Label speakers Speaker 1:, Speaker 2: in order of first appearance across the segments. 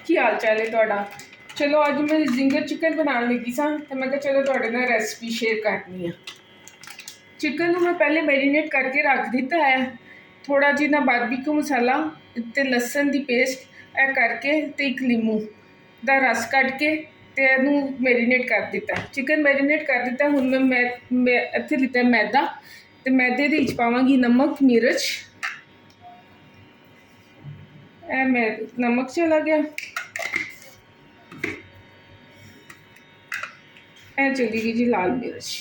Speaker 1: ਕੀ ਹਾਲ ਚਾਲ ਹੈ ਤੁਹਾਡਾ। ਚਲੋ ਅੱਜ ਮੈਂ ਜ਼ਿੰਗਰ ਚਿਕਨ ਬਣਾਉਣ ਲੱਗੀ ਸਾਂ ਤੇ ਮੈਂ ਕਿਹਾ ਚਲੋ ਤੁਹਾਡੇ ਨਾਲ ਰੈਸਪੀ ਸ਼ੇਅਰ ਕਰਨੀ ਆ। चिकन को मैं पहले मैरीनेट करके रख दिता है, थोड़ा जिहा बारबीक्यू मसाला ते लसन की पेस्ट ए करके ते एक लीमू का रस कट के ते इहनूं मैरीनेट कर दिता। चिकन मैरीनेट कर दिता। हुण मैं इत्थे लिता मैदा ते मैदे दे विच पावांगी नमक मिर्च। ए मैं नमक चला गया, ए चली गई जी लाल मिर्च।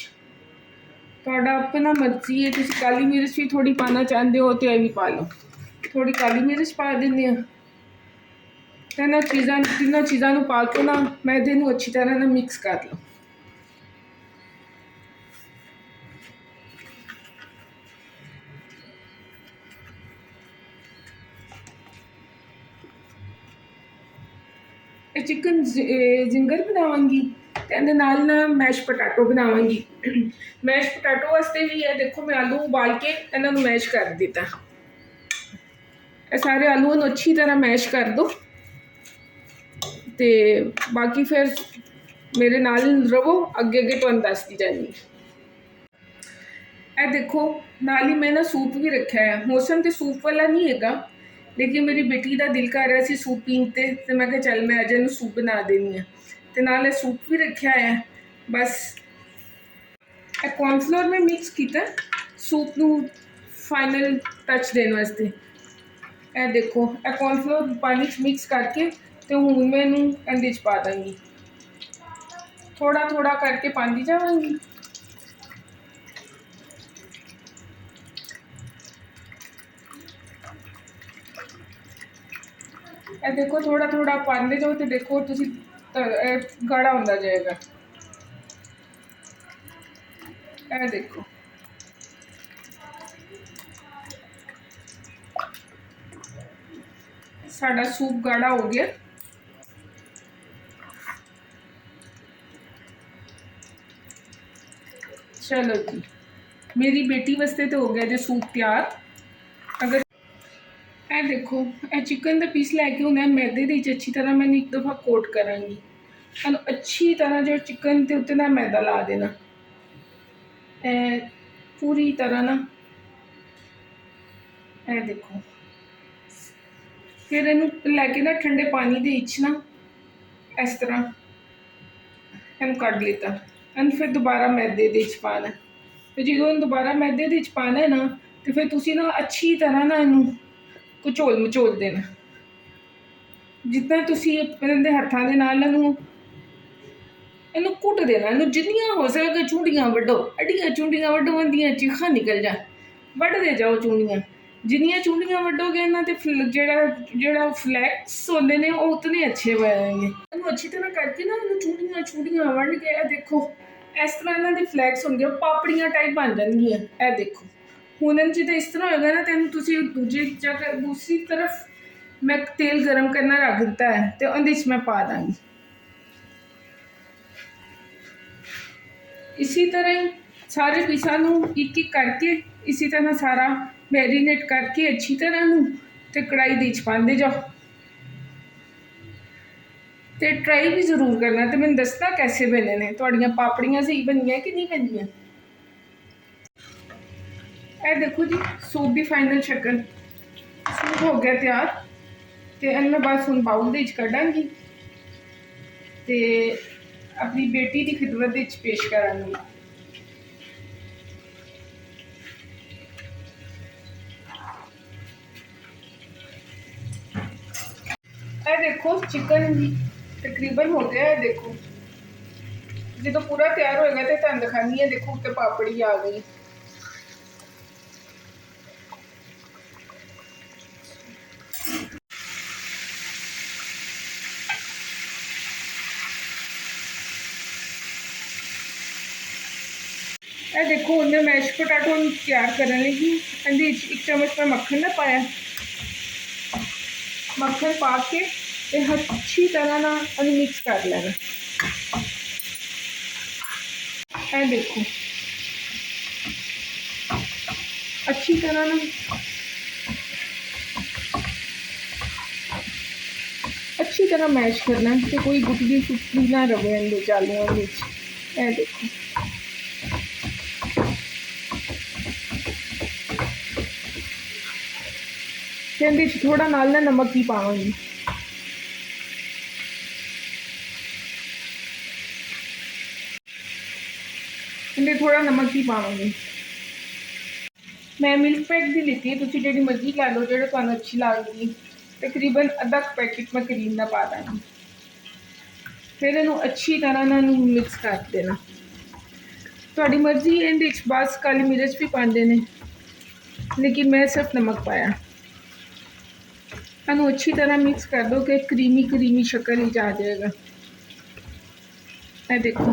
Speaker 1: ਤੁਹਾਡਾ अपना मर्जी है, तुम काली मिर्च भी थोड़ी पाना चाहते हो तो यह भी पा लो। थोड़ी काली मिर्च पा देंगे। तीनों चीज़ों को पा के ना मैदे को अच्छी तरह ना मिक्स कर लो। चिकन जिंगर बनावांगी ते नाल ना मैश पटाटो बनावांगी। मैश पटाटो वास्ते भी है, देखो मैं आलू उबाल के इन्हां नूं मैश कर दिता। सारे आलूओं नूं अच्छी तरह मैश कर दो ते बाकी फिर मेरे नाल रवो, अगे अगे तुहानूं दसदी जानी। ए देखो नाल ही मैं ना सूप भी रखा है। मौसम तो सूप वाला नहीं हैगा, लेकिन मेरी बेटी का दिल कर रहा सी सूप पीन ते मैं कहा चल मैं अज इहनूं सूप बना देनी है। ते नाल सूप भी रखा है। बस ए कॉर्नफ्लोर में मिक्स किया सूप नूं फाइनल टच देने वास्ते। ए देखो ए कॉर्नफ्लोर पानी च मिक्स करके तो हुण मैं इहनूं इहदे च पा दांगी। थोड़ा थोड़ा करके पांदी जावांगी। ए देखो थोड़ा थोड़ा पाते जाओ तो देखो तुसी गाढ़ा होंदा जाएगा। ए देखो साडा सूप गाढ़ा हो गया। चलो जी मेरी बेटी वास्ते तो हो गया जो सूप तैयार। अगर ए देखो ए चिकन का पीस लैके उन्हें मैदे दे अच्छी तरह मैंने एक दफ़ा कोट करांगी। अच्छी तरह जो चिकन के उत्ते ना मैदा ला देना पूरी तरह ना। ए देखो फिर इनू लैके ना ठंडे पानी दे विच ना इस तरह इन कट लेता। इन फिर दोबारा मैदे दे विच पाना। तो जो दोबारा मैदे दे विच पाना है ना तो फिर तुसी ना अच्छी तरह ना इनू घचोल मचोल देना। जितना तुसी अपने हत्थों के नाल इनू घुट देना। इनू जिन्नियां हो सके चूंडियां वड्डो, अड्डियां चूंडियां वड्डो उन्दियां चीखां निकल जाए। वड्डदे जाओ चूंडियां, जिन्नियां चूंडियां वड्डोगे ना तो जेड़ा फ्लैक्स होंदे ने वो उतने अच्छे बनेंगे। इनू अच्छी तरह करके ना इनू चूंडियां चूंडियां वड्ड के देखो इस तरह इन्हां दी फ्लैक्स होंदी है, पापड़ियां टाइप बन जाएंगियां। ए देखो हुण इन जो इस तरह होगा ना तो तुसी दूसरी तरफ मैं तेल गर्म करना रख दिता है तो उहदे च मैं पा दांगी। इसी तरह ही सारे पीसां नूं एक एक करके इसी तरह सारा मैरीनेट करके अच्छी तरह नूं ते कढ़ाई दे विच पांदे जाओ। तो ट्राई भी जरूर करना तो मैंने दसना कैसे बने ने, तुहाड़ियां पापड़ियां सही बनियां कि नहीं बनियां। ए देखो जी सूप की फाइनल शक्ल, सूप हो गया तैयार। तो इन मैं बस हुण बाउल दे विच कड्डांगी ते अपनी बेटी की खिदमत विच पेश करांगी। ए देखो चिकन तकरीबन हो गया है। देखो जो पूरा तैयार होएगा तो तुहानूं दिखानी है। देखो उत्ते पापड़ी आ गई। ए देखो उन्हें मैश पोटैटो तैयार करने लगी। इहदे विच एक चम्मच मैं मक्खन ना पाया। मक्खन पा के ते अच्छी तरह ना मिक्स कर लेना। ए देखो अच्छी तरह ना अच्छी तरह मैश करना है कि कोई गुटली सुटली ना रहे अंदर आलूआं विच। ਇਹ देखो कहते थोड़ा नाल ना नमक ही पावांगी। कहते थोड़ा नमक ही पावांगी। मैं मिल्क पैक की लीती है, तुसी जिहड़ी मर्जी लै लो जिहड़ी तुहानूं अच्छी लगदी। तकरीबन अद्धा पैकेट मैं क्रीम का पा दांगी। फिर इनू अच्छी तरह ना मिक्स कर देना। तुहाडी मर्जी इहदे च बस काली मिर्च भी पाते हैं, लेकिन मैं सिर्फ नमक पाया। इनू अच्छी तरह मिक्स कर दो कि क्रीमी क्रीमी शक्ल ही आ जाएगा। ये देखो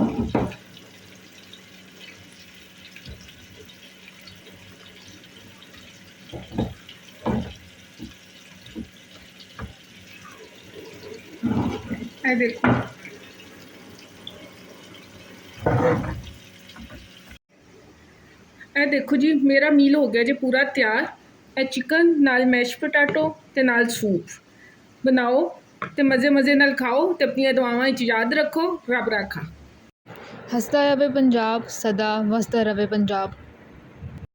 Speaker 1: ये देखो ਇਹ देखो जी मेरा मील हो गया जी पूरा तैयार। ਇਹ चिकन नाल मैश पोटैटो ते नाल सूप बनाओ ते मज़े मज़े नाल खाओ ते अपनी दुआवां विच याद रखो। रब राखा।
Speaker 2: हसदा रवे पंजाब, सदा वसदा रवे पंजाब।